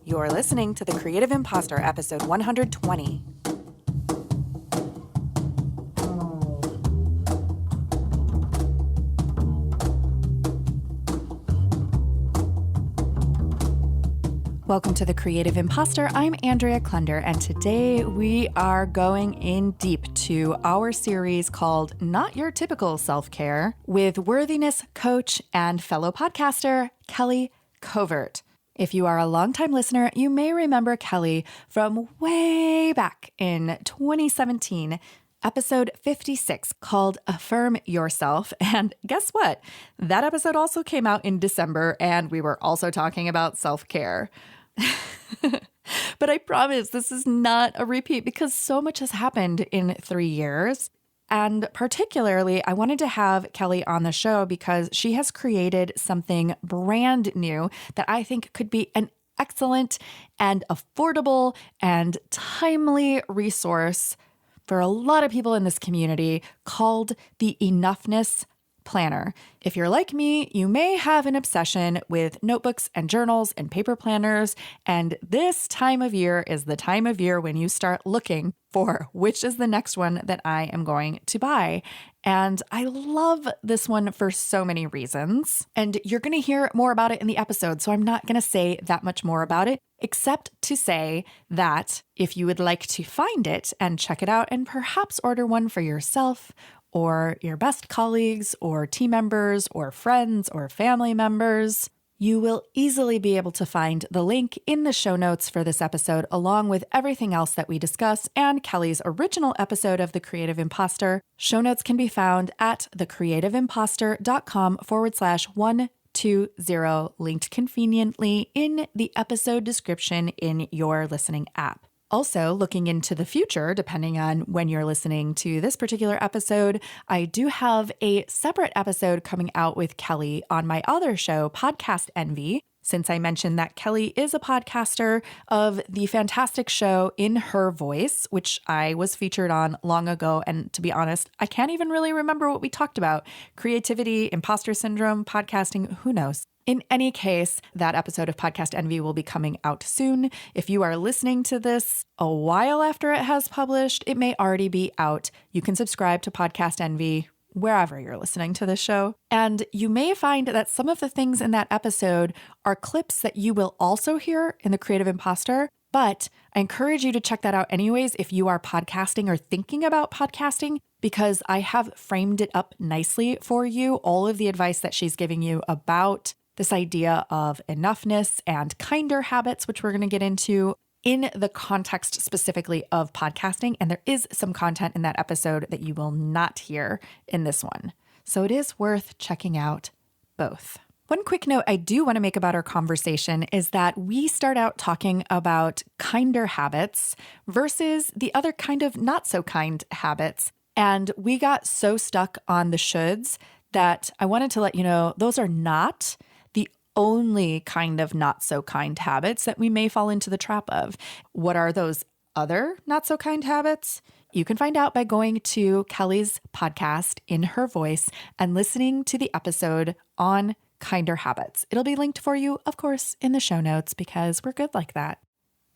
You're listening to The Creative Imposter, episode 120. Welcome to The Creative Imposter. I'm Andrea Klunder, and today we are going in deep to our series called Not Your Typical Self-Care with worthiness coach and fellow podcaster, Kelly Covert. If you are a longtime listener, you may remember Kelly from way back in 2017, episode 56, called Affirm Yourself. And guess what? That episode also came out in December, and we were also talking about self-care. But I promise this is not a repeat because so much has happened in 3 years. And particularly, I wanted to have Kelly on the show because she has created something brand new that I think could be an excellent and affordable and timely resource for a lot of people in this community called the Enoughness Planner. If you're like me, you may have an obsession with notebooks and journals and paper planners, and this time of year is the time of year when you start looking for which is the next one that I am going to buy. And I love this one for so many reasons, and you're going to hear more about it in the episode, so I'm not going to say that much more about it, except to say that if you would like to find it and check it out and perhaps order one for yourself or your best colleagues or team members or friends or family members, you will easily be able to find the link in the show notes for this episode, along with everything else that we discuss and Kelly's original episode of The Creative Imposter. Show notes can be found at thecreativeimposter.com/120, linked conveniently in the episode description in your listening app. Also, looking into the future, depending on when you're listening to this particular episode, I do have a separate episode coming out with Kelly on my other show, Podcast Envy. Since I mentioned that Kelly is a podcaster of the fantastic show In Her Voice, which I was featured on long ago. And to be honest, I can't even really remember what we talked about. Creativity, imposter syndrome, podcasting, who knows? In any case, that episode of Podcast Envy will be coming out soon. If you are listening to this a while after it has published, it may already be out. You can subscribe to Podcast Envy wherever you're listening to this show. And you may find that some of the things in that episode are clips that you will also hear in The Creative Imposter. But I encourage you to check that out anyways if you are podcasting or thinking about podcasting, because I have framed it up nicely for you, all of the advice that she's giving you about this idea of enoughness and kinder habits, which we're going to get into in the context specifically of podcasting. And there is some content in that episode that you will not hear in this one. So it is worth checking out both. One quick note I do want to make about our conversation is that we start out talking about kinder habits versus the other kind of not so kind habits. And we got so stuck on the shoulds that I wanted to let you know those are not the only kind of not so kind habits that we may fall into the trap of. What are those other not so kind habits? You can find out by going to Kelly's podcast In Her Voice and listening to the episode on kinder habits. It'll be linked for you, of course, in the show notes because we're good like that.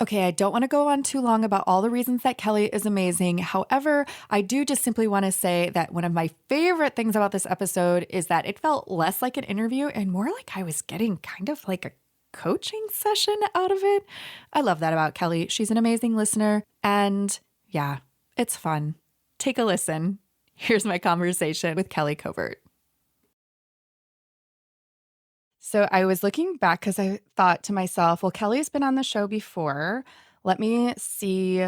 Okay, I don't want to go on too long about all the reasons that Kelly is amazing. However, I do just simply want to say that one of my favorite things about this episode is that it felt less like an interview and more like I was getting kind of like a coaching session out of it. I love that about Kelly. She's an amazing listener. And yeah, it's fun. Take a listen. Here's my conversation with Kelly Covert. So I was looking back because I thought to myself, well, Kelly's been on the show before. Let me see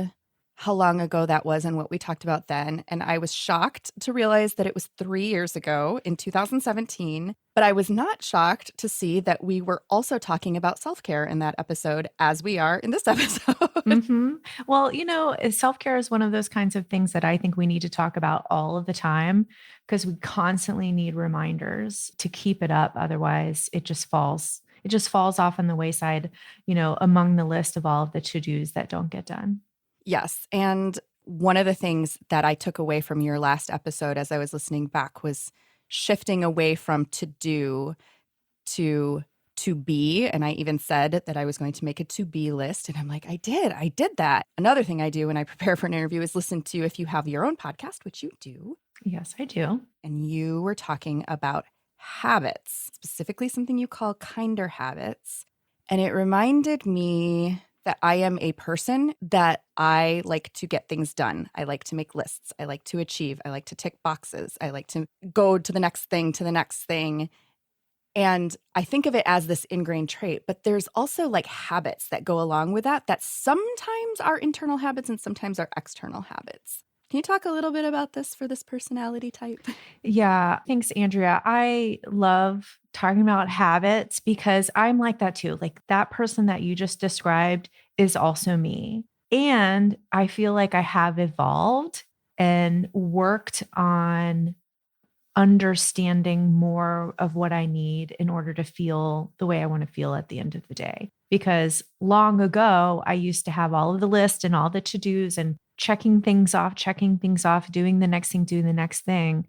how long ago that was and what we talked about then. And I was shocked to realize that it was 3 years ago in 2017. But I was not shocked to see that we were also talking about self-care in that episode, as we are in this episode. Mm-hmm. Well, self-care is one of those kinds of things that I think we need to talk about all of the time because we constantly need reminders to keep it up. Otherwise, it just falls off on the wayside, among the list of all of the to-dos that don't get done. Yes. And one of the things that I took away from your last episode as I was listening back was shifting away from to do to to be. And I even said that I was going to make a to be list. And I'm like, I did that. Another thing I do when I prepare for an interview is listen to, if you have your own podcast, which you do. Yes, I do. And you were talking about habits, specifically something you call kinder habits. And it reminded me that I am a person that I like to get things done. I like to make lists. I like to achieve. I like to tick boxes. I like to go to the next thing, to the next thing. And I think of it as this ingrained trait, but there's also like habits that go along with that, that sometimes are internal habits and sometimes are external habits. Can you talk a little bit about this for this personality type? Yeah. Thanks, Andrea. I love talking about habits because I'm like that too. Like that person that you just described is also me. And I feel like I have evolved and worked on understanding more of what I need in order to feel the way I want to feel at the end of the day. Because long ago, I used to have all of the lists and all the to-dos and checking things off, doing the next thing, doing the next thing.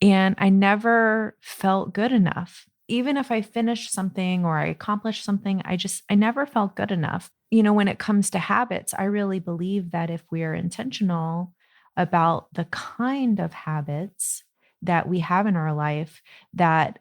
And I never felt good enough. Even if I finished something or I accomplished something, I never felt good enough. When it comes to habits, I really believe that if we are intentional about the kind of habits that we have in our life, that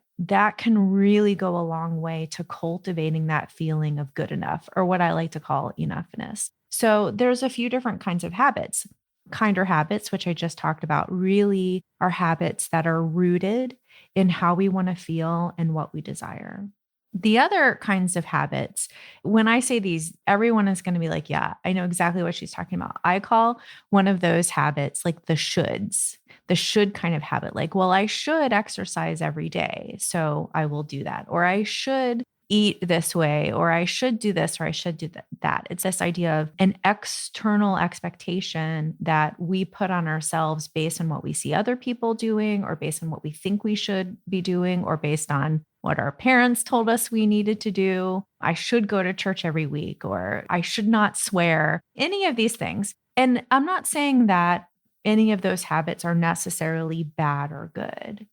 can really go a long way to cultivating that feeling of good enough, or what I like to call enoughness. So there's a few different kinds of habits. Kinder habits, which I just talked about, really are habits that are rooted in how we want to feel and what we desire. The other kinds of habits, when I say these, everyone is going to be like, yeah, I know exactly what she's talking about. I call one of those habits like the shoulds, the should kind of habit. Like, well, I should exercise every day, so I will do that. Or I should eat this way, or I should do this, or I should do that. It's this idea of an external expectation that we put on ourselves based on what we see other people doing, or based on what we think we should be doing, or based on what our parents told us we needed to do. I should go to church every week, or I should not swear, any of these things. And I'm not saying that any of those habits are necessarily bad or good.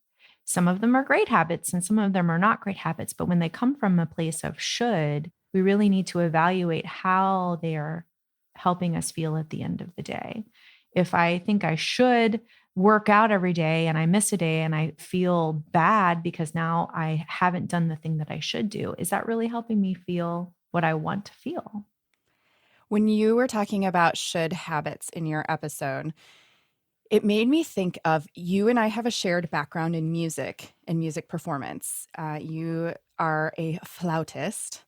Some of them are great habits and some of them are not great habits. But when they come from a place of should, we really need to evaluate how they are helping us feel at the end of the day. If I think I should work out every day and I miss a day and I feel bad because now I haven't done the thing that I should do, is that really helping me feel what I want to feel? When you were talking about should habits in your episode, it made me think of, you and I have a shared background in music and music performance. You are a flautist,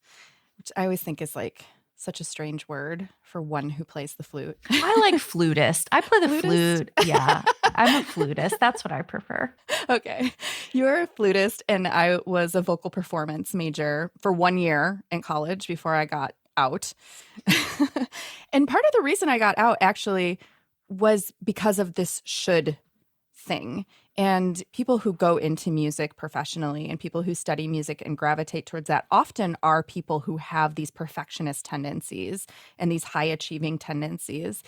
which I always think is like such a strange word for one who plays the flute. I like flutist. I play the Flutist? flute. Yeah, I'm a flutist. That's what I prefer. Okay. You're a flutist, and I was a vocal performance major for 1 year in college before I got out. And part of the reason I got out actually was because of this should thing. And people who go into music professionally and people who study music and gravitate towards that often are people who have these perfectionist tendencies and these high achieving tendencies.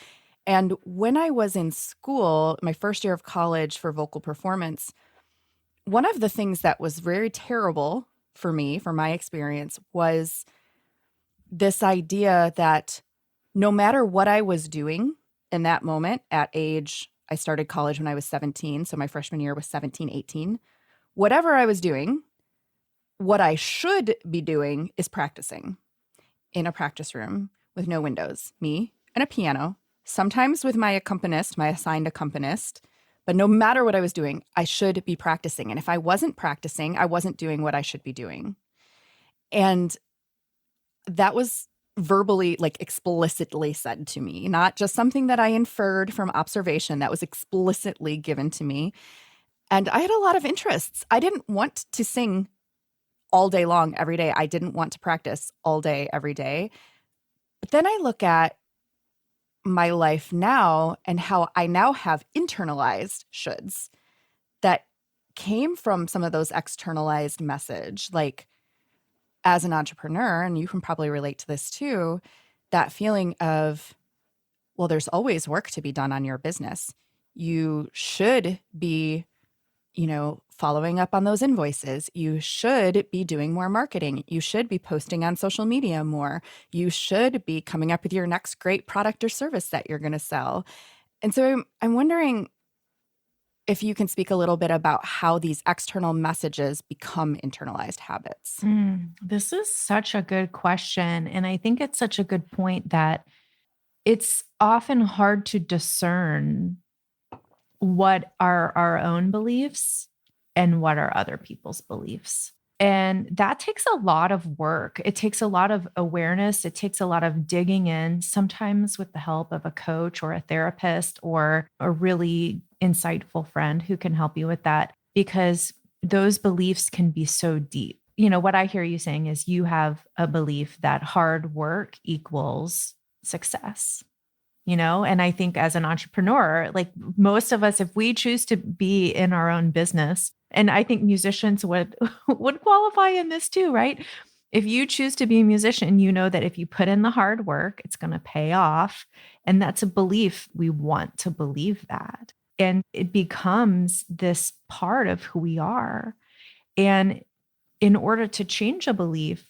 And when I was in school, my first year of college for vocal performance, one of the things that was very terrible for me, for my experience, was this idea that no matter what I was doing in that moment at age, I started college when I was 17. So my freshman year was 17, 18. Whatever I was doing, what I should be doing is practicing in a practice room with no windows, me and a piano, sometimes with my accompanist, my assigned accompanist. But no matter what I was doing, I should be practicing. And if I wasn't practicing, I wasn't doing what I should be doing. And that was verbally, like explicitly said to me, not just something that I inferred from observation. That was explicitly given to me. And I had a lot of interests. I didn't want to sing all day long every day. I didn't want to practice all day every day. But then I look at my life now and how I now have internalized shoulds that came from some of those externalized message, like as an entrepreneur, and you can probably relate to this too, that feeling of, well, there's always work to be done on your business. You should be following up on those invoices. You should be doing more marketing. You should be posting on social media more. You should be coming up with your next great product or service that you're going to sell. And so I'm wondering if you can speak a little bit about how these external messages become internalized habits. This is such a good question. And I think it's such a good point that it's often hard to discern what are our own beliefs and what are other people's beliefs. And that takes a lot of work. It takes a lot of awareness. It takes a lot of digging in, sometimes with the help of a coach or a therapist or a really insightful friend who can help you with that, because those beliefs can be so deep. What I hear you saying is you have a belief that hard work equals success. And I think as an entrepreneur, like most of us, if we choose to be in our own business, and I think musicians would qualify in this too, right? If you choose to be a musician, you know that if you put in the hard work, it's going to pay off. And that's a belief. We want to believe that. And it becomes this part of who we are. And in order to change a belief,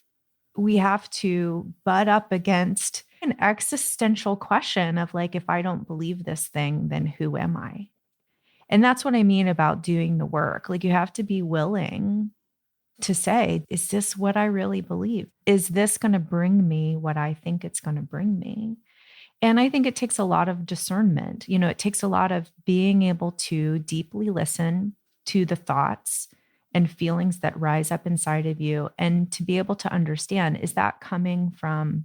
we have to butt up against an existential question of like, if I don't believe this thing, then who am I? And that's what I mean about doing the work. Like you have to be willing to say, is this what I really believe? Is this going to bring me what I think it's going to bring me? And I think it takes a lot of discernment. It takes a lot of being able to deeply listen to the thoughts and feelings that rise up inside of you, and to be able to understand, is that coming from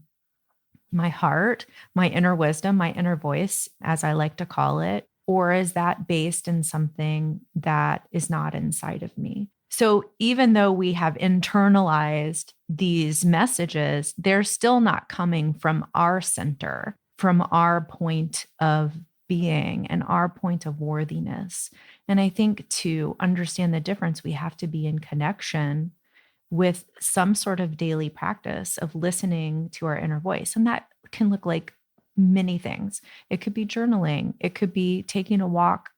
my heart, my inner wisdom, my inner voice, as I like to call it, or is that based in something that is not inside of me? So even though we have internalized these messages, they're still not coming from our center, from our point of being and our point of worthiness. And I think to understand the difference, we have to be in connection with some sort of daily practice of listening to our inner voice. And that can look like many things. It could be journaling. It could be taking a walk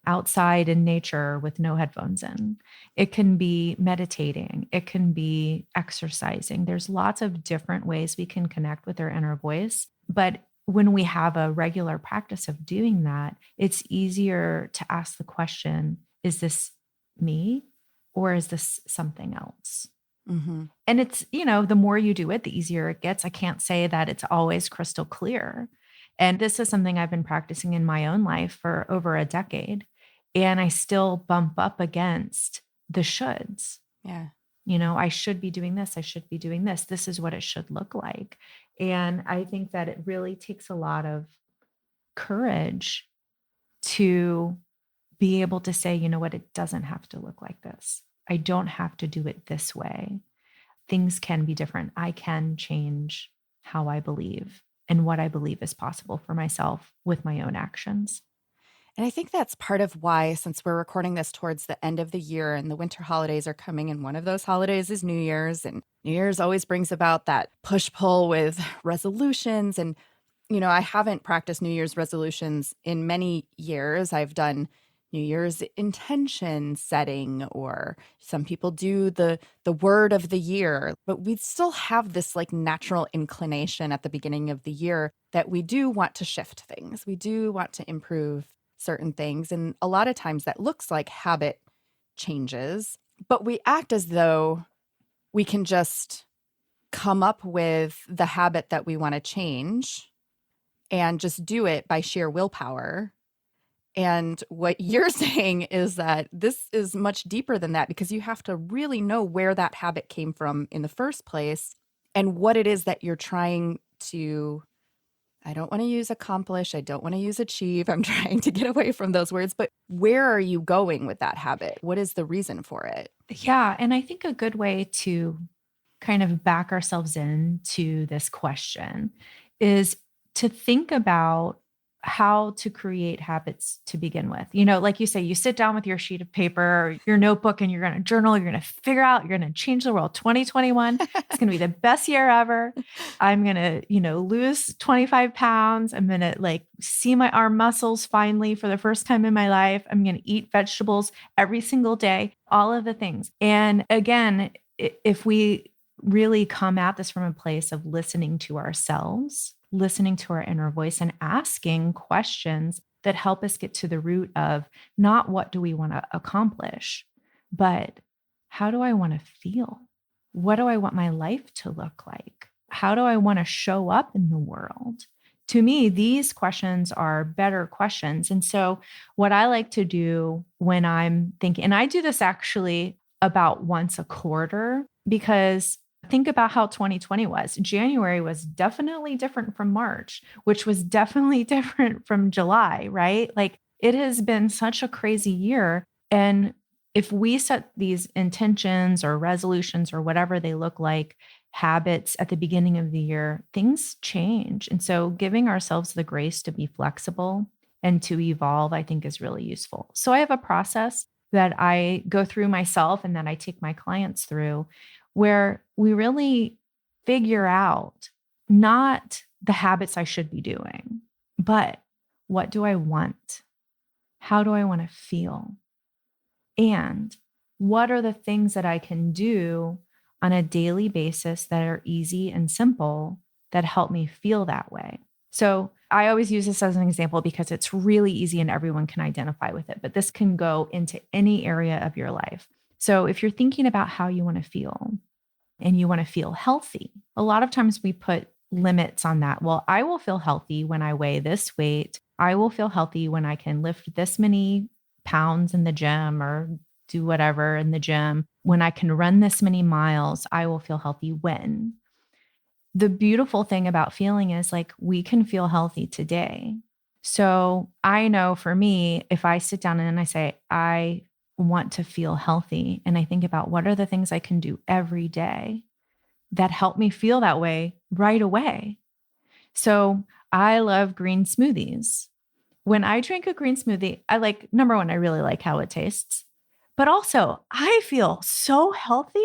outside in nature with no headphones in. It can be meditating. It can be exercising. There's lots of different ways we can connect with our inner voice. But when we have a regular practice of doing that, it's easier to ask the question, is this me or is this something else? Mm-hmm. And it's, the more you do it, the easier it gets. I can't say that it's always crystal clear. And this is something I've been practicing in my own life for over a decade. And I still bump up against the shoulds. Yeah. I should be doing this. I should be doing this. This is what it should look like. And I think that it really takes a lot of courage to be able to say, you know what, it doesn't have to look like this. I don't have to do it this way. Things can be different. I can change how I believe and what I believe is possible for myself with my own actions. And I think that's part of why, since we're recording this towards the end of the year and the winter holidays are coming, and one of those holidays is New Year's, and New Year's always brings about that push-pull with resolutions. And, I haven't practiced New Year's resolutions in many years. I've done New Year's intention setting, or some people do the word of the year, but we still have this like natural inclination at the beginning of the year that we do want to shift things. We do want to improve certain things. And a lot of times that looks like habit changes, but we act as though we can just come up with the habit that we want to change and just do it by sheer willpower. And what you're saying is that this is much deeper than that, because you have to really know where that habit came from in the first place and what it is that you're trying to, I don't want to use accomplish, I don't want to use achieve, I'm trying to get away from those words, but where are you going with that habit? What is the reason for it? Yeah. And I think a good way to kind of back ourselves into this question is to think about how to create habits to begin with. Like you say, you sit down with your sheet of paper or your notebook and you're going to journal, you're going to figure out, you're going to change the world. 2021, it's going to be the best year ever. I'm going to, lose 25 pounds. I'm going to like see my arm muscles finally for the first time in my life. I'm going to eat vegetables every single day, all of the things. And again, if we really come at this from a place of listening to ourselves, listening to our inner voice and asking questions that help us get to the root of not what do we want to accomplish, but how do I want to feel? What do I want my life to look like? How do I want to show up in the world? To me, these questions are better questions. And so what I like to do when I'm thinking, and I do this actually about once a quarter, because think about how 2020 was. January was definitely different from March, which was definitely different from July, right? Like it has been such a crazy year. And if we set these intentions or resolutions or whatever they look like, habits at the beginning of the year, things change. And so giving ourselves the grace to be flexible and to evolve, I think is really useful. So I have a process that I go through myself and that I take my clients through, where we really figure out not the habits I should be doing, but what do I want? How do I want to feel? And what are the things that I can do on a daily basis that are easy and simple that help me feel that way? So I always use this as an example because it's really easy and everyone can identify with it, but this can go into any area of your life. So if you're thinking about how you want to feel and you want to feel healthy, a lot of times we put limits on that. Well, I will feel healthy when I weigh this weight. I will feel healthy when I can lift this many pounds in the gym or do whatever in the gym. When I can run this many miles, I will feel healthy when. The beautiful thing about feeling is like we can feel healthy today. So I know for me, if I sit down and I say, I want to feel healthy, and I think about what are the things I can do every day that help me feel that way right away. So I love green smoothies. When I drink a green smoothie, number one, I really like how it tastes, but also I feel so healthy.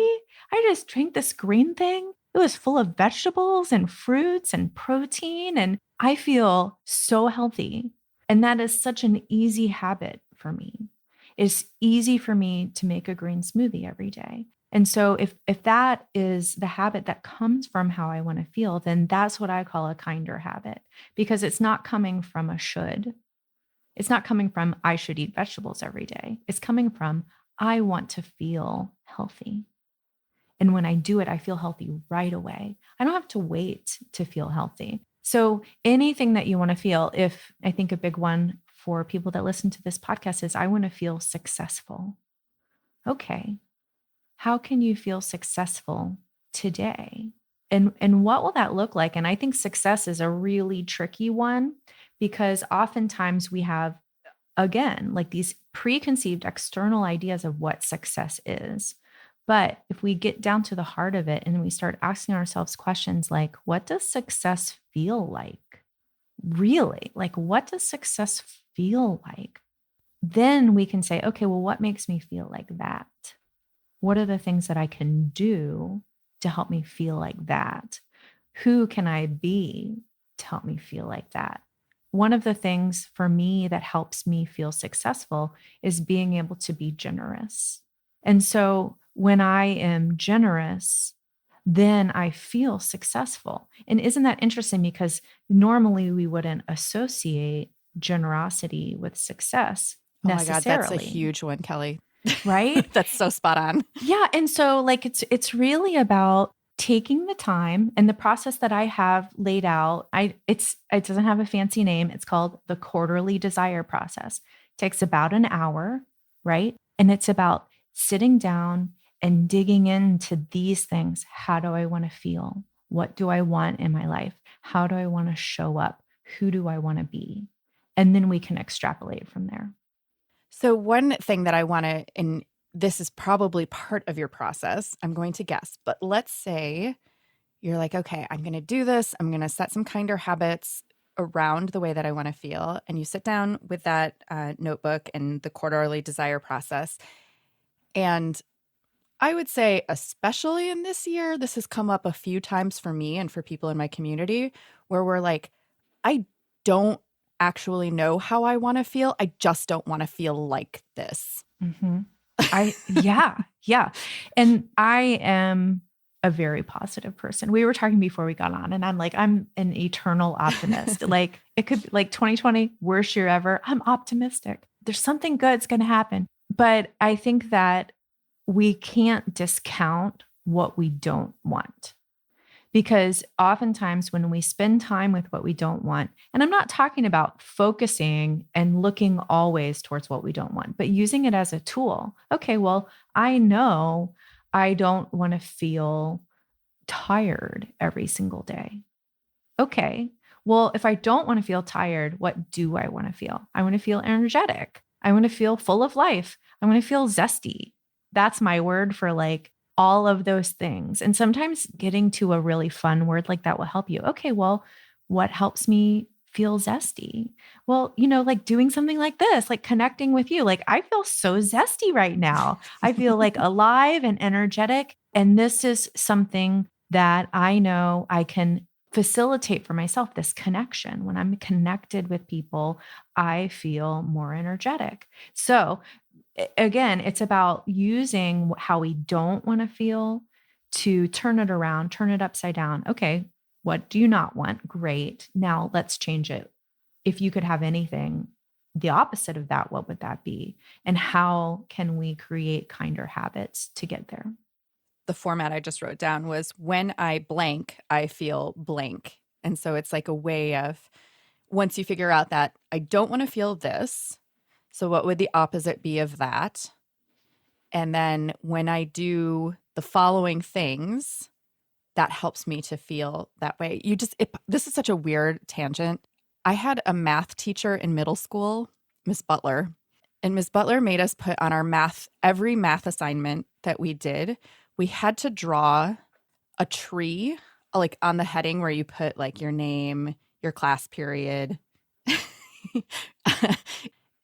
I just drank this green thing. It was full of vegetables and fruits and protein, and I feel so healthy. And that is such an easy habit for me. It's easy for me to make a green smoothie every day. And so if that is the habit that comes from how I want to feel, then that's what I call a kinder habit, because it's not coming from a should. It's not coming from I should eat vegetables every day. It's coming from I want to feel healthy. And when I do it, I feel healthy right away. I don't have to wait to feel healthy. So anything that you want to feel, if I think a big one for people that listen to this podcast is I want to feel successful. Okay. How can you feel successful today? And what will that look like? And I think success is a really tricky one because oftentimes we have, again, like these preconceived external ideas of what success is. But if we get down to the heart of it and we start asking ourselves questions like, what does success feel like? Really? Like, what does success feel like? Then we can say, okay, well, what makes me feel like that? What are the things that I can do to help me feel like that? Who can I be to help me feel like that? One of the things for me that helps me feel successful is being able to be generous. And so when I am generous, then I feel successful. And isn't that interesting? Because normally we wouldn't associate generosity with success necessarily. Oh my God, that's a huge one, Kelly. Right? That's so spot on. Yeah. And so like it's really about taking the time, and the process that I have laid out. It doesn't have a fancy name. It's called the quarterly desire process. It takes about an hour, right? And it's about sitting down and digging into these things. How do I want to feel? What do I want in my life? How do I want to show up? Who do I want to be? And then we can extrapolate from there. So one thing that I want to, and this is probably part of your process, I'm going to guess, but let's say you're like, okay, I'm going to do this. I'm going to set some kinder habits around the way that I want to feel, and you sit down with that notebook and the quarterly desire process. And I would say, especially in this year, this has come up a few times for me and for people in my community where we're like, I don't actually know how I want to feel. I just don't want to feel like this. Mm-hmm. Yeah. And I am a very positive person. We were talking before we got on, and I'm like, I'm an eternal optimist. Like, it could be like 2020, worst year ever. I'm optimistic. There's something good's going to happen. But I think that we can't discount what we don't want. Because oftentimes when we spend time with what we don't want, and I'm not talking about focusing and looking always towards what we don't want, but using it as a tool. Okay, well, I know I don't want to feel tired every single day. Okay, well, if I don't want to feel tired, what do I want to feel? I want to feel energetic. I want to feel full of life. I want to feel zesty. That's my word for like all of those things. And sometimes getting to a really fun word like that will help you. Okay, well, what helps me feel zesty? Well, like doing something like this, like connecting with you. Like, I feel so zesty right now. I feel like alive and energetic. And this is something that I know I can facilitate for myself, this connection. When I'm connected with people, I feel more energetic. So again, it's about using how we don't want to feel to turn it around, turn it upside down. Okay, what do you not want? Great. Now let's change it. If you could have anything, the opposite of that, what would that be? And how can we create kinder habits to get there? The format I just wrote down was when I blank, I feel blank. And so it's like a way of, once you figure out that I don't want to feel this, so what would the opposite be of that? And then when I do the following things, that helps me to feel that way. This is such a weird tangent. I had a math teacher in middle school, Miss Butler, and Miss Butler made us put on every math assignment that we did, we had to draw a tree, like on the heading where you put like your name, your class period.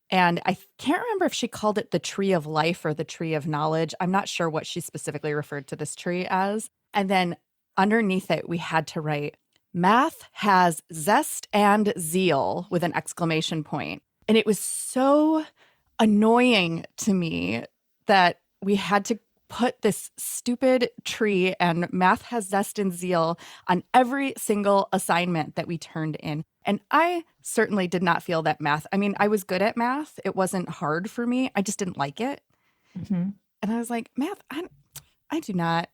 And I can't remember if she called it the tree of life or the tree of knowledge. I'm not sure what she specifically referred to this tree as. And then underneath it, we had to write, math has zest and zeal with an exclamation point. And it was so annoying to me that we had to put this stupid tree and math has zest and zeal on every single assignment that we turned in. And I certainly did not feel that math. I mean, I was good at math. It wasn't hard for me. I just didn't like it. Mm-hmm. And I was like, math, I do not.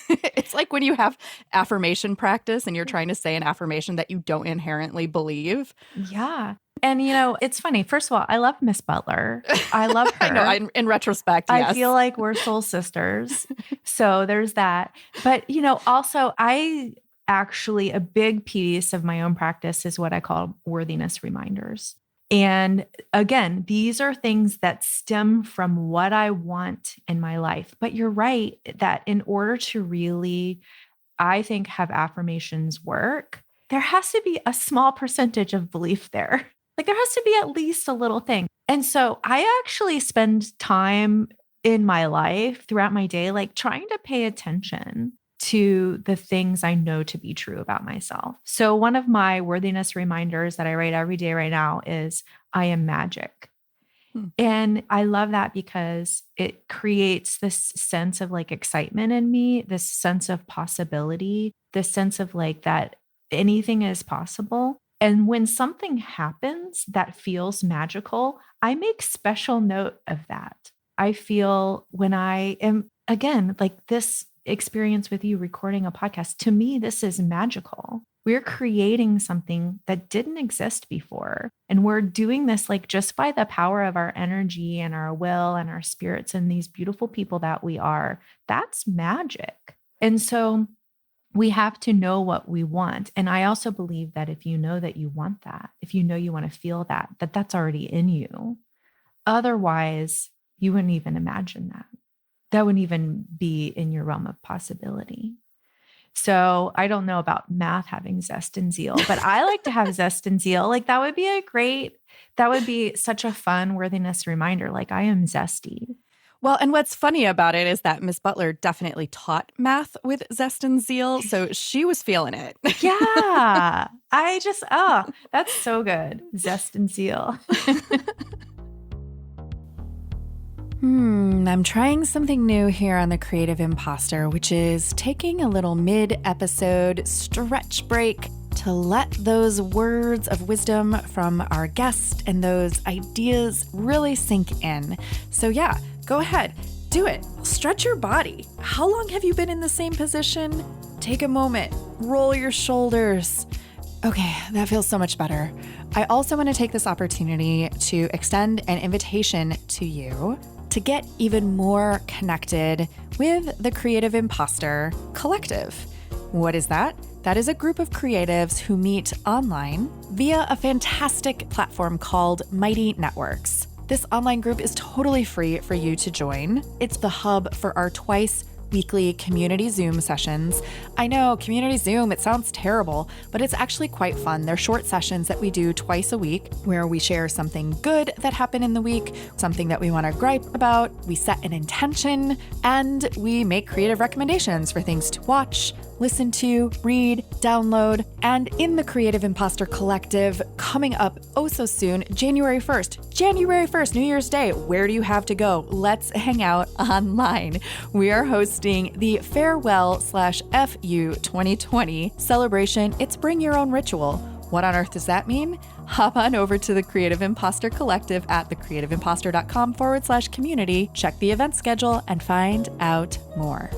It's like when you have affirmation practice and you're trying to say an affirmation that you don't inherently believe. Yeah. And, it's funny. First of all, I love Miss Butler. I love her. I know, in retrospect, yes. I feel like we're soul sisters. So there's that. But, also a big piece of my own practice is what I call worthiness reminders. And again, these are things that stem from what I want in my life. But you're right that in order to really, I think, have affirmations work, there has to be a small percentage of belief there. Like there has to be at least a little thing. And so I actually spend time in my life throughout my day, like trying to pay attention to the things I know to be true about myself. So one of my worthiness reminders that I write every day right now is I am magic. And I love that because it creates this sense of like excitement in me, this sense of possibility, this sense of like that anything is possible. And when something happens that feels magical, I make special note of that. I feel when I am, again, like this experience with you recording a podcast, to me, this is magical. We're creating something that didn't exist before. And we're doing this like just by the power of our energy and our will and our spirits and these beautiful people that we are. That's magic. And so we have to know what we want. And I also believe that if you know that you want that, if you know you want to feel that, that's already in you. Otherwise, you wouldn't even imagine that. That wouldn't even be in your realm of possibility. So I don't know about math having zest and zeal, but I like to have zest and zeal. Like that would be such a fun worthiness reminder. Like I am zesty. Well, and what's funny about it is that Miss Butler definitely taught math with zest and zeal, so she was feeling it. Yeah. Oh, that's so good. Zest and zeal. I'm trying something new here on The Creative Imposter, which is taking a little mid-episode stretch break to let those words of wisdom from our guest and those ideas really sink in. So yeah, go ahead, do it. Stretch your body. How long have you been in the same position? Take a moment, roll your shoulders. Okay, that feels so much better. I also want to take this opportunity to extend an invitation to you to get even more connected with the Creative Imposter Collective. What is that? That is a group of creatives who meet online via a fantastic platform called Mighty Networks. This online group is totally free for you to join. It's the hub for our twice weekly community Zoom sessions. I know, community Zoom, it sounds terrible, but it's actually quite fun. They're short sessions that we do twice a week where we share something good that happened in the week, something that we want to gripe about, we set an intention, and we make creative recommendations for things to watch, listen to, read, download, and in the Creative Imposter Collective, coming up oh so soon, January 1st, New Year's Day. Where do you have to go? Let's hang out online. We are hosting the Farewell/FU 2020 celebration. It's Bring Your Own Ritual. What on earth does that mean? Hop on over to the Creative Imposter Collective at thecreativeimposter.com/community, check the event schedule, and find out more.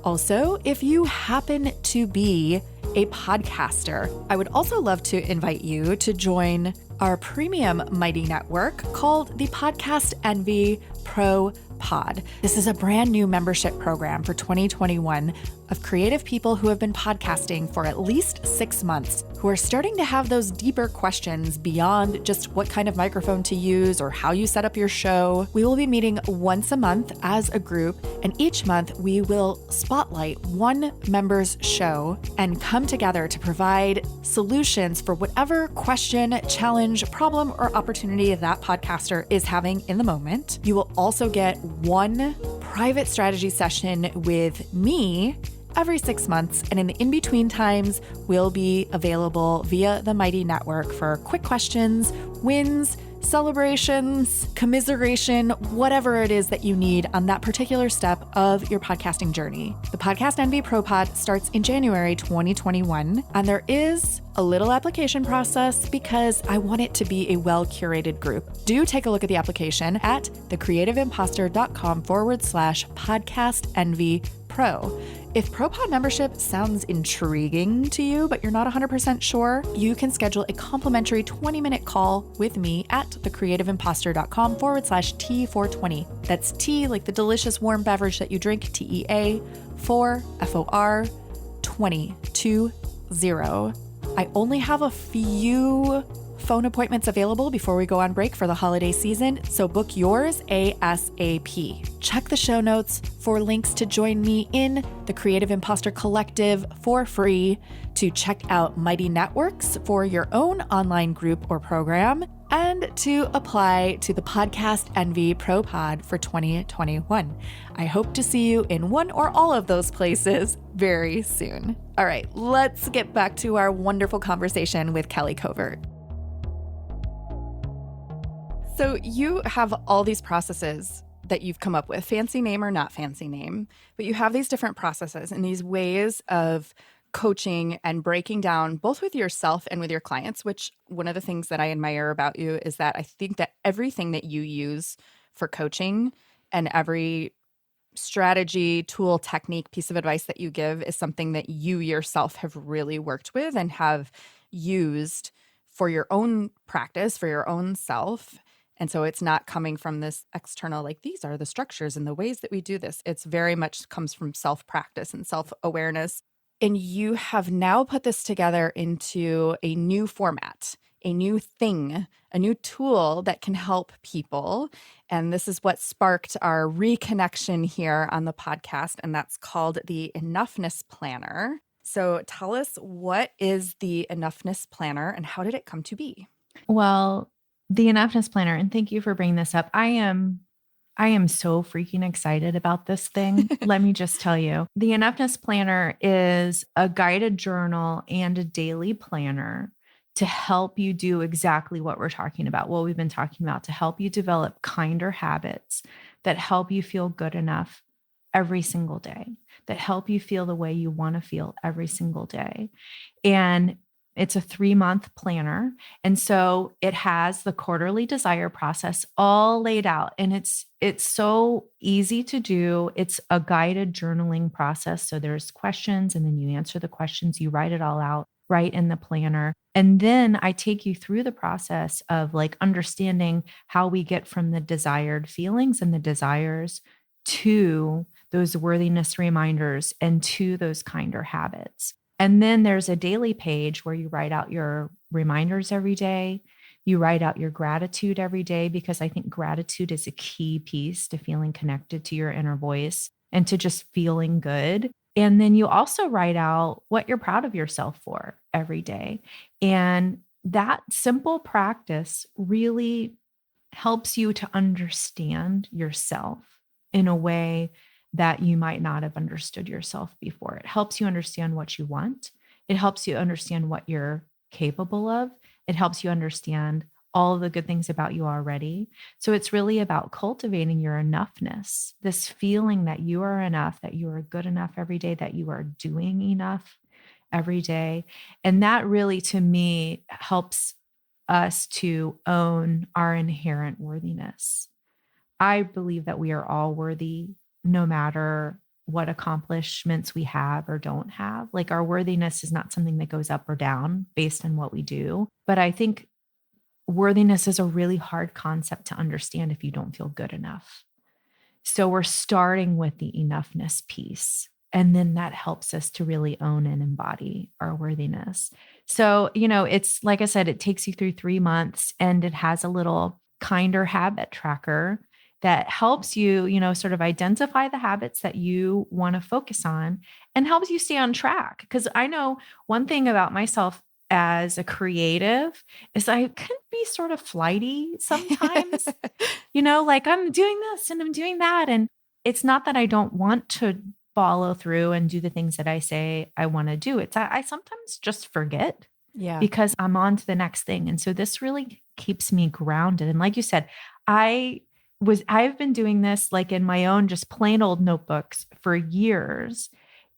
Also, if you happen to be a podcaster, I would also love to invite you to join our premium Mighty Network called the Podcast Envy Pro Pod. This is a brand new membership program for 2021 of creative people who have been podcasting for at least 6 months, who are starting to have those deeper questions beyond just what kind of microphone to use or how you set up your show. We will be meeting once a month as a group, and each month we will spotlight one member's show and come together to provide solutions for whatever question, challenge, problem, or opportunity that podcaster is having in the moment. You will also get one private strategy session with me every 6 months, and in the in-between times, we'll be available via the Mighty Network for quick questions, wins, celebrations, commiseration, whatever it is that you need on that particular step of your podcasting journey. The Podcast Envy Pro Pod starts in January 2021, and there is a little application process because I want it to be a well-curated group. Do take a look at the application at thecreativeimposter.com/podcast envy pro. If ProPod membership sounds intriguing to you, but you're not 100% sure, you can schedule a complimentary 20-minute call with me at thecreativeimposter.com/T420. That's T like the delicious warm beverage that you drink, TEA, 4, FOR, 20. I only have a few phone appointments available before we go on break for the holiday season, so book yours ASAP. Check the show notes for links to join me in the Creative Imposter Collective for free, to check out Mighty Networks for your own online group or program, and to apply to the Podcast Envy Pro Pod for 2021. I hope to see you in one or all of those places very soon. All right, let's get back to our wonderful conversation with Kelly Covert. So you have all these processes that you've come up with, fancy name or not fancy name, but you have these different processes and these ways of coaching and breaking down both with yourself and with your clients, which one of the things that I admire about you is that I think that everything that you use for coaching and every strategy, tool, technique, piece of advice that you give is something that you yourself have really worked with and have used for your own practice, for your own self. And so it's not coming from this external, like, these are the structures and the ways that we do this. It's very much comes from self-practice and self-awareness. And you have now put this together into a new format. a new thing, a new tool that can help people. And this is what sparked our reconnection here on the podcast, and that's called the Enoughness Planner. So tell us, what is the Enoughness Planner and how did it come to be? Well, the Enoughness Planner, and thank you for bringing this up. I am so freaking excited about this thing. Let me just tell you. The Enoughness Planner is a guided journal and a daily planner to help you do exactly what we're talking about, what we've been talking about, to help you develop kinder habits that help you feel good enough every single day, that help you feel the way you want to feel every single day. And it's a 3-month planner. And so it has the quarterly desire process all laid out. And it's so easy to do. It's a guided journaling process. So there's questions, and then you answer the questions, you write it all out right in the planner. And then I take you through the process of like understanding how we get from the desired feelings and the desires to those worthiness reminders and to those kinder habits. And then there's a daily page where you write out your reminders every day. You write out your gratitude every day, because I think gratitude is a key piece to feeling connected to your inner voice and to just feeling good. And then you also write out what you're proud of yourself for every day. And that simple practice really helps you to understand yourself in a way that you might not have understood yourself before. It helps you understand what you want. It helps you understand what you're capable of. It helps you understand all of the good things about you already. So it's really about cultivating your enoughness, this feeling that you are enough, that you are good enough every day, that you are doing enough every day. And that really, to me, helps us to own our inherent worthiness. I believe that we are all worthy, no matter what accomplishments we have or don't have. Like, our worthiness is not something that goes up or down based on what we do. But I think worthiness is a really hard concept to understand if you don't feel good enough. So we're starting with the enoughness piece. And then that helps us to really own and embody our worthiness. So, it's like I said, it takes you through 3 months, and it has a little kinder habit tracker that helps you, sort of identify the habits that you want to focus on and helps you stay on track. Because I know one thing about myself as a creative is I can be sort of flighty sometimes, like I'm doing this and I'm doing that. And it's not that I don't want to follow through and do the things that I say I want to do. It's I sometimes just forget because I'm on to the next thing. And so this really keeps me grounded. And like you said, I've been doing this like in my own just plain old notebooks for years.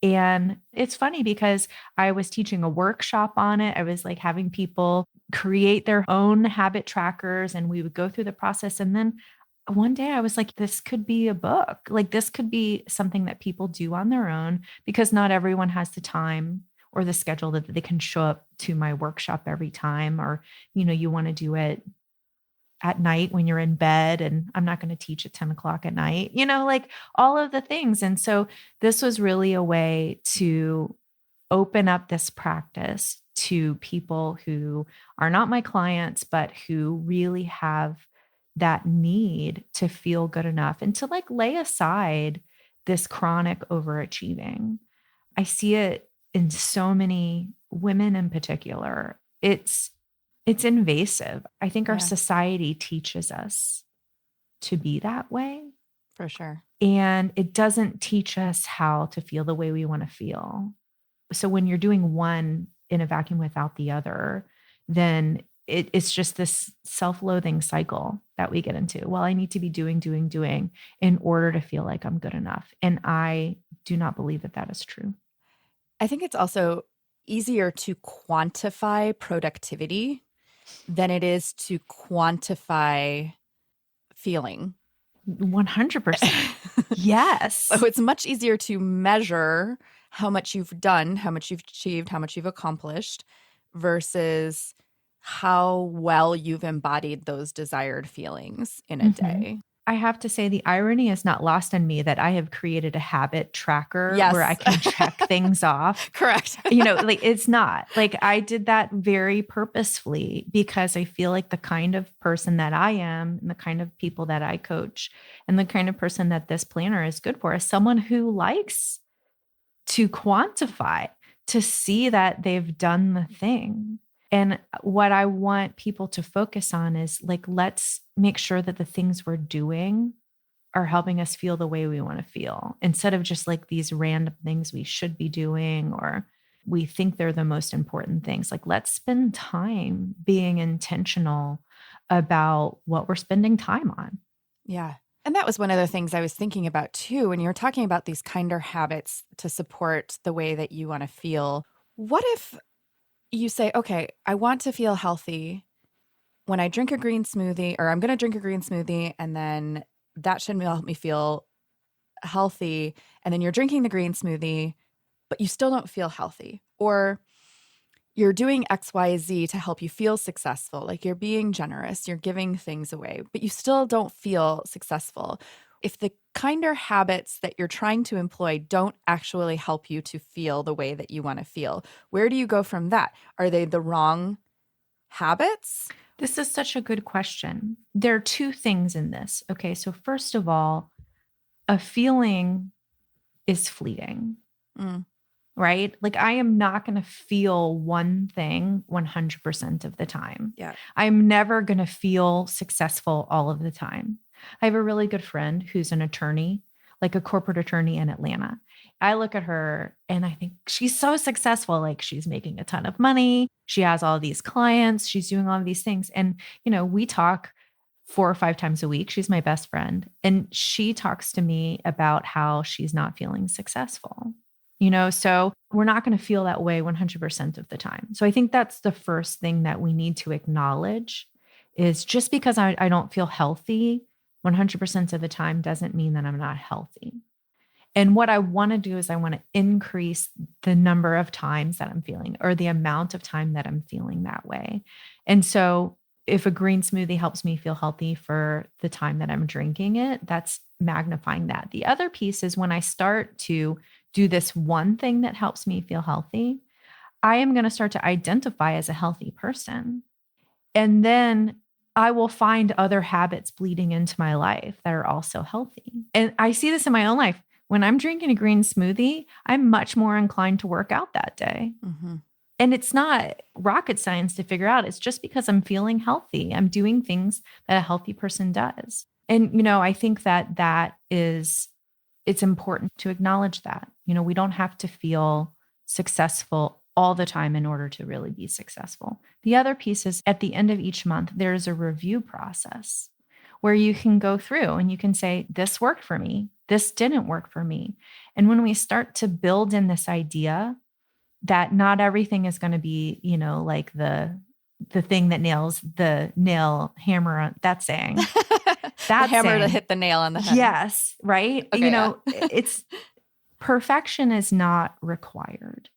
And it's funny because I was teaching a workshop on it. I was like having people create their own habit trackers, and we would go through the process. And then one day I was like, this could be a book. Like, this could be something that people do on their own, because not everyone has the time or the schedule that they can show up to my workshop every time. Or, you want to do it at night when you're in bed, and I'm not going to teach at 10 o'clock at night, like all of the things. And so this was really a way to open up this practice to people who are not my clients, but who really have that need to feel good enough and to like lay aside this chronic overachieving. I see it in so many women in particular. It's invasive. I think our society teaches us to be that way. For sure. And it doesn't teach us how to feel the way we want to feel. So when you're doing one in a vacuum without the other, then it's just this self-loathing cycle that we get into. Well, I need to be doing in order to feel like I'm good enough. And I do not believe that that is true. I think it's also easier to quantify productivity than it is to quantify feeling. 100%. Yes. So it's much easier to measure how much you've done, how much you've achieved, how much you've accomplished versus how well you've embodied those desired feelings in a day. I have to say the irony is not lost on me that I have created a habit tracker Yes. where I can check things off. Correct. Like it's not like I did that very purposefully because I feel like the kind of person that I am and the kind of people that I coach and the kind of person that this planner is good for is someone who likes to quantify, to see that they've done the thing. And what I want people to focus on is like, let's make sure that the things we're doing are helping us feel the way we want to feel instead of just like these random things we should be doing or we think they're the most important things. Like, let's spend time being intentional about what we're spending time on. Yeah. And that was one of the things I was thinking about too, when you were talking about these kinder habits to support the way that you want to feel. What if you say, okay, I want to feel healthy when I drink a green smoothie, or I'm going to drink a green smoothie, and then that should help me feel healthy. And then you're drinking the green smoothie, but you still don't feel healthy. Or you're doing XYZ to help you feel successful. Like you're being generous, you're giving things away, but you still don't feel successful. If the kinder habits that you're trying to employ don't actually help you to feel the way that you want to feel, where do you go from that? Are they the wrong habits? This is such a good question. There are two things in this. Okay. So, first of all, a feeling is fleeting, right? Like, I am not going to feel one thing 100% of the time. Yeah. I'm never going to feel successful all of the time. I have a really good friend who's an attorney, like a corporate attorney in Atlanta. I look at her and I think she's so successful. Like she's making a ton of money. She has all these clients. She's doing all of these things. And, we talk 4 or 5 times a week. She's my best friend. And she talks to me about how she's not feeling successful. So we're not going to feel that way 100% of the time. So I think that's the first thing that we need to acknowledge is just because I don't feel healthy 100% of the time doesn't mean that I'm not healthy. And what I want to do is I want to increase the number of times that I'm feeling or the amount of time that I'm feeling that way. And so if a green smoothie helps me feel healthy for the time that I'm drinking it, that's magnifying that. The other piece is when I start to do this one thing that helps me feel healthy, I am going to start to identify as a healthy person. And then I will find other habits bleeding into my life that are also healthy. And I see this in my own life. When I'm drinking a green smoothie, I'm much more inclined to work out that day. Mm-hmm. And it's not rocket science to figure out. It's just because I'm feeling healthy. I'm doing things that a healthy person does. And, I think it's important to acknowledge that. We don't have to feel successful all the time in order to really be successful. The other piece is at the end of each month, there's a review process where you can go through and you can say, this worked for me. This didn't work for me. And when we start to build in this idea that not everything is going to be, like the thing that nails the nail hammer on that saying. The hammer to hit the nail on the head. Yes, right? Okay, It's perfection is not required.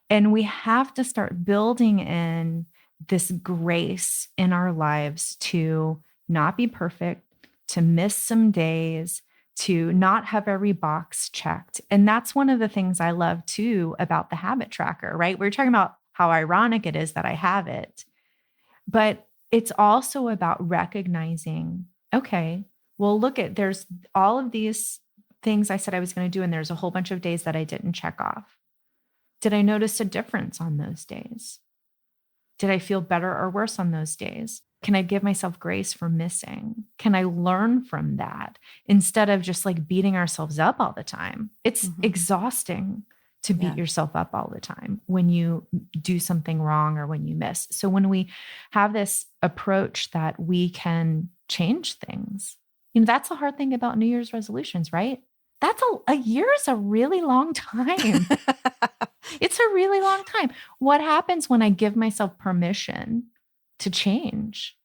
And we have to start building in this grace in our lives to not be perfect, to miss some days, to not have every box checked. And that's one of the things I love too about the habit tracker, right? We're talking about how ironic it is that I have it, but it's also about recognizing, okay, well, there's all of these things I said I was going to do, and there's a whole bunch of days that I didn't check off. Did I notice a difference on those days? Did I feel better or worse on those days? Can I give myself grace for missing? Can I learn from that instead of just like beating ourselves up all the time? It's exhausting to beat yourself up all the time when you do something wrong or when you miss. So when we have this approach that we can change things, that's the hard thing about New Year's resolutions, right? That's a year is a really long time. It's a really long time. What happens when I give myself permission to change?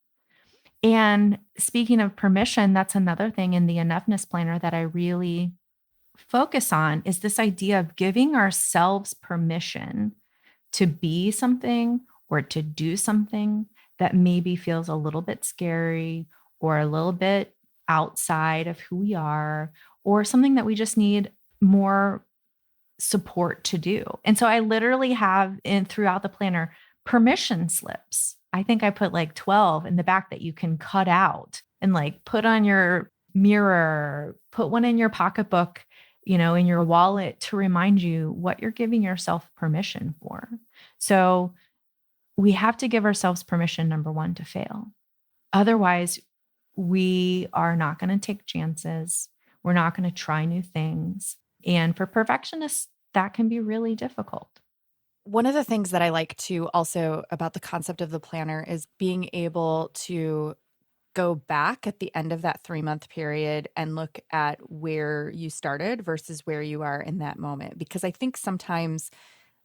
And speaking of permission, that's another thing in the Enoughness Planner that I really focus on is this idea of giving ourselves permission to be something or to do something that maybe feels a little bit scary or a little bit outside of who we are, or something that we just need more support to do. And so I literally have throughout the planner permission slips. I think I put like 12 in the back that you can cut out and like put on your mirror, put one in your pocketbook, in your wallet to remind you what you're giving yourself permission for. So we have to give ourselves permission, number one, to fail. Otherwise, we are not going to take chances. We're not going to try new things. And for perfectionists, that can be really difficult. One of the things that I like to also about the concept of the planner is being able to go back at the end of that 3-month period and look at where you started versus where you are in that moment. Because I think sometimes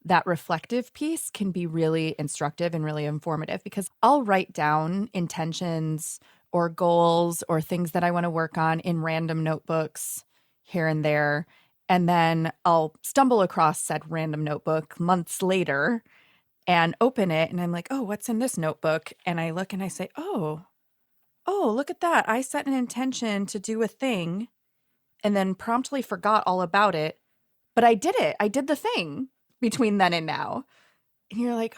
that reflective piece can be really instructive and really informative, because I'll write down intentions or goals or things that I want to work on in random notebooks here and there. And then I'll stumble across said random notebook months later and open it. And I'm like, oh, what's in this notebook? And I look and I say, oh, look at that. I set an intention to do a thing and then promptly forgot all about it. But I did it. I did the thing between then and now. And you're like,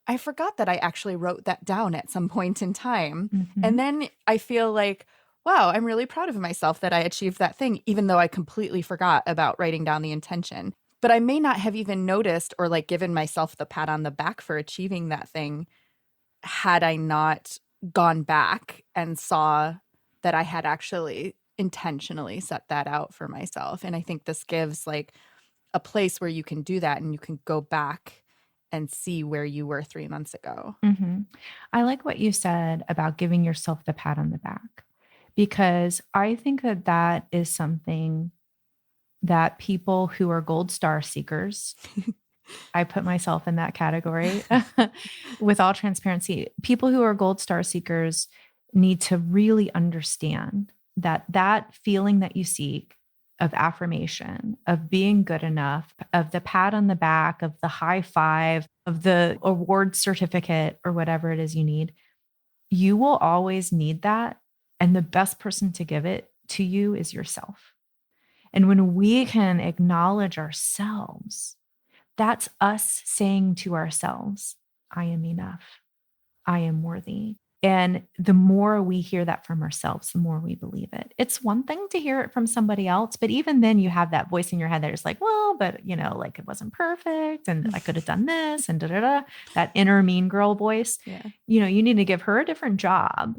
I forgot that I actually wrote that down at some point in time. Mm-hmm. And then I feel like, wow, I'm really proud of myself that I achieved that thing, even though I completely forgot about writing down the intention. But I may not have even noticed or like given myself the pat on the back for achieving that thing had I not gone back and saw that I had actually intentionally set that out for myself. And I think this gives like a place where you can do that and you can go back and see where you were 3 months ago. Mm-hmm. I like what you said about giving yourself the pat on the back, because I think that that is something that people who are gold star seekers, I put myself in that category with all transparency, people who are gold star seekers need to really understand that that feeling that you seek of affirmation, of being good enough, of the pat on the back, of the high five, of the award certificate or whatever it is you need, you will always need that. And the best person to give it to you is yourself. And when we can acknowledge ourselves, that's us saying to ourselves, I am enough. I am worthy. And the more we hear that from ourselves, the more we believe it. It's one thing to hear it from somebody else, but even then you have that voice in your head that is like, well, but like it wasn't perfect and I could have done this and that inner mean girl voice. Yeah. You need to give her a different job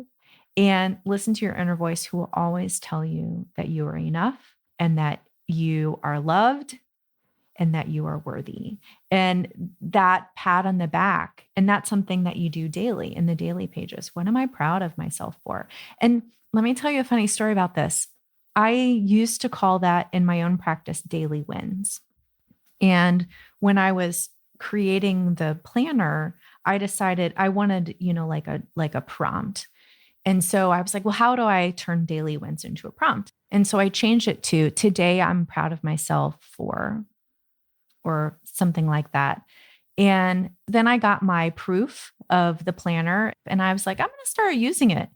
and listen to your inner voice, who will always tell you that you are enough and that you are loved and that you are worthy. And that pat on the back, and that's something that you do daily in the daily pages. What am I proud of myself for? And let me tell you a funny story about this. I used to call that in my own practice daily wins. And when I was creating the planner, I decided I wanted, like a prompt. And so I was like, well, how do I turn daily wins into a prompt? And so I changed it to today I'm proud of myself for, or something like that. And then I got my proof of the planner and I was like, I'm going to start using it.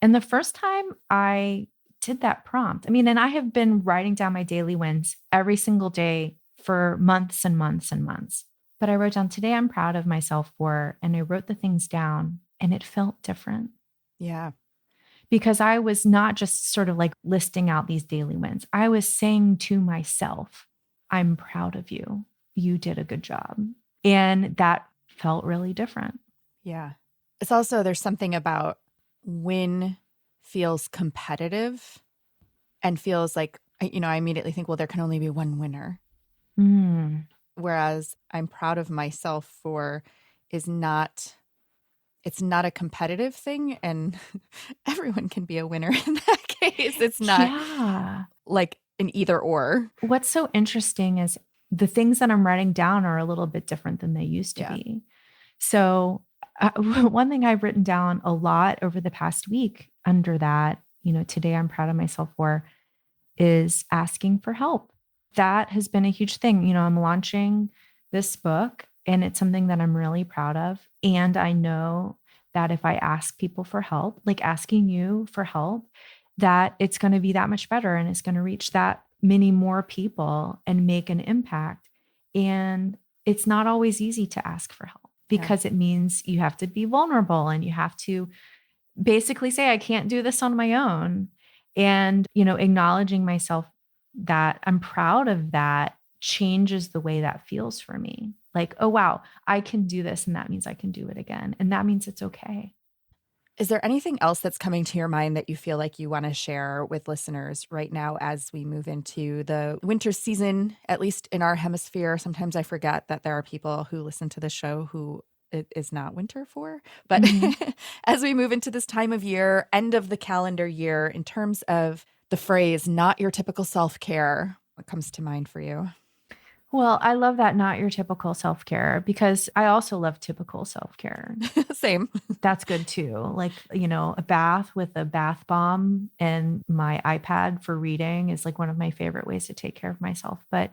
And the first time I did that prompt, and I have been writing down my daily wins every single day for months and months and months. But I wrote down today I'm proud of myself for, and I wrote the things down and it felt different. Yeah. Because I was not just sort of like listing out these daily wins. I was saying to myself, I'm proud of you. You did a good job. And that felt really different. Yeah. It's also, there's something about win feels competitive and feels like, I immediately think, well, there can only be one winner. Whereas I'm proud of myself for it's not a competitive thing, and everyone can be a winner in that case. It's not like an either or. What's so interesting is the things that I'm writing down are a little bit different than they used to be. So one thing I've written down a lot over the past week under that, today I'm proud of myself for, is asking for help. That has been a huge thing. I'm launching this book and it's something that I'm really proud of. And I know that if I ask people for help, like asking you for help, that it's going to be that much better and it's going to reach that many more people and make an impact. And it's not always easy to ask for help because it means you have to be vulnerable and you have to basically say, I can't do this on my own. And, acknowledging myself that I'm proud of that changes the way that feels for me. Like, oh, wow, I can do this. And that means I can do it again. And that means it's okay. Is there anything else that's coming to your mind that you feel like you want to share with listeners right now as we move into the winter season, at least in our hemisphere? Sometimes I forget that there are people who listen to the show who it is not winter for. But as we move into this time of year, end of the calendar year, in terms of the phrase, not your typical self-care, what comes to mind for you? Well, I love that, not your typical self-care, because I also love typical self-care. Same. That's good too. Like, a bath with a bath bomb and my iPad for reading is like one of my favorite ways to take care of myself. But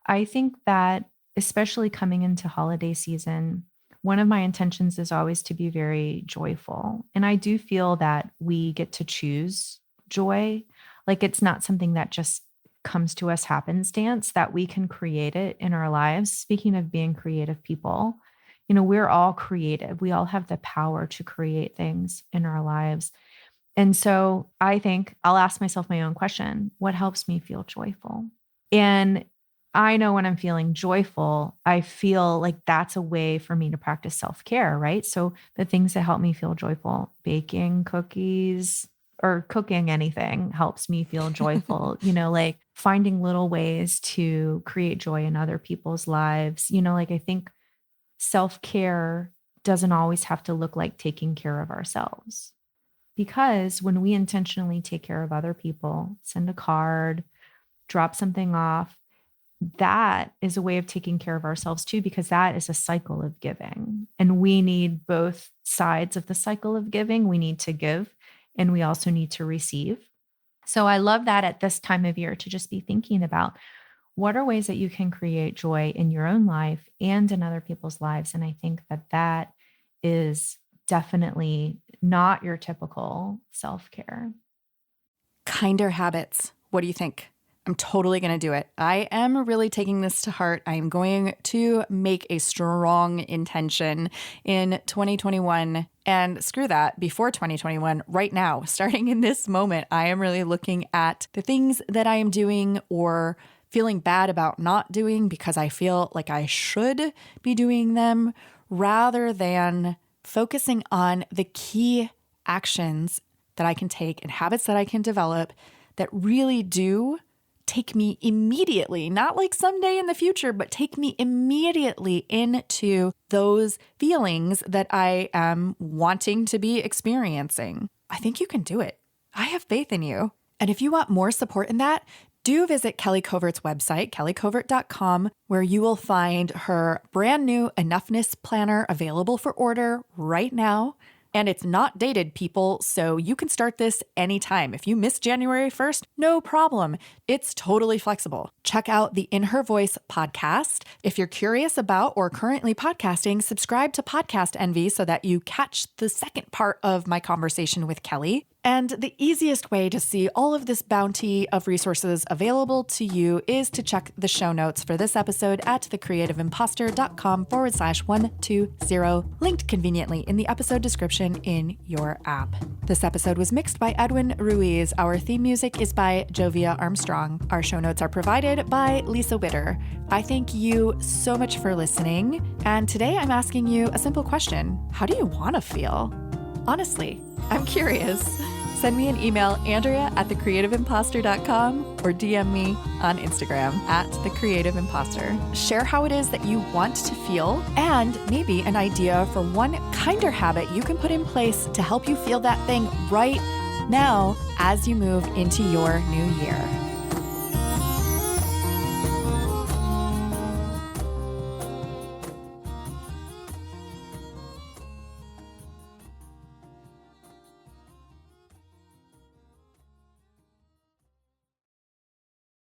I think that especially coming into holiday season, one of my intentions is always to be very joyful. And I do feel that we get to choose joy. Like it's not something that just comes to us happenstance, that we can create it in our lives. Speaking of being creative people, we're all creative. We all have the power to create things in our lives. And so I think I'll ask myself my own question: what helps me feel joyful? And I know when I'm feeling joyful, I feel like that's a way for me to practice self-care, right? So the things that help me feel joyful, baking cookies or cooking anything helps me feel joyful, like finding little ways to create joy in other people's lives. I think self-care doesn't always have to look like taking care of ourselves, because when we intentionally take care of other people, send a card, drop something off, that is a way of taking care of ourselves too, because that is a cycle of giving. And we need both sides of the cycle of giving. We need to give, and we also need to receive. So I love that at this time of year to just be thinking about what are ways that you can create joy in your own life and in other people's lives. And I think that that is definitely not your typical self-care. Kinder habits. What do you think? I'm totally going to do it. I am really taking this to heart. I am going to make a strong intention in 2021, and screw that, before 2021, right now, starting in this moment, I am really looking at the things that I am doing or feeling bad about not doing because I feel like I should be doing them, rather than focusing on the key actions that I can take and habits that I can develop that really do take me immediately, not like someday in the future, but take me immediately into those feelings that I am wanting to be experiencing. I think you can do it. I have faith in you. And if you want more support in that, do visit Kelly Covert's website, kellycovert.com, where you will find her brand new Enoughness Planner available for order right now. And it's not dated, people, so you can start this anytime. If you miss January 1st, no problem. It's totally flexible. Check out the In Her Voice podcast. If you're curious about or currently podcasting, subscribe to Podcast Envy so that you catch the second part of my conversation with Kelly. And the easiest way to see all of this bounty of resources available to you is to check the show notes for this episode at thecreativeimposter.com/120, linked conveniently in the episode description in your app. This episode was mixed by Edwin Ruiz. Our theme music is by Jovia Armstrong. Our show notes are provided by Lisa Witter. I thank you so much for listening. And today I'm asking you a simple question. How do you want to feel? Honestly, I'm curious. Send me an email, Andrea@thecreativeimposter.com, or DM me on Instagram @thecreativeimposter. Share how it is that you want to feel, and maybe an idea for one kinder habit you can put in place to help you feel that thing right now as you move into your new year.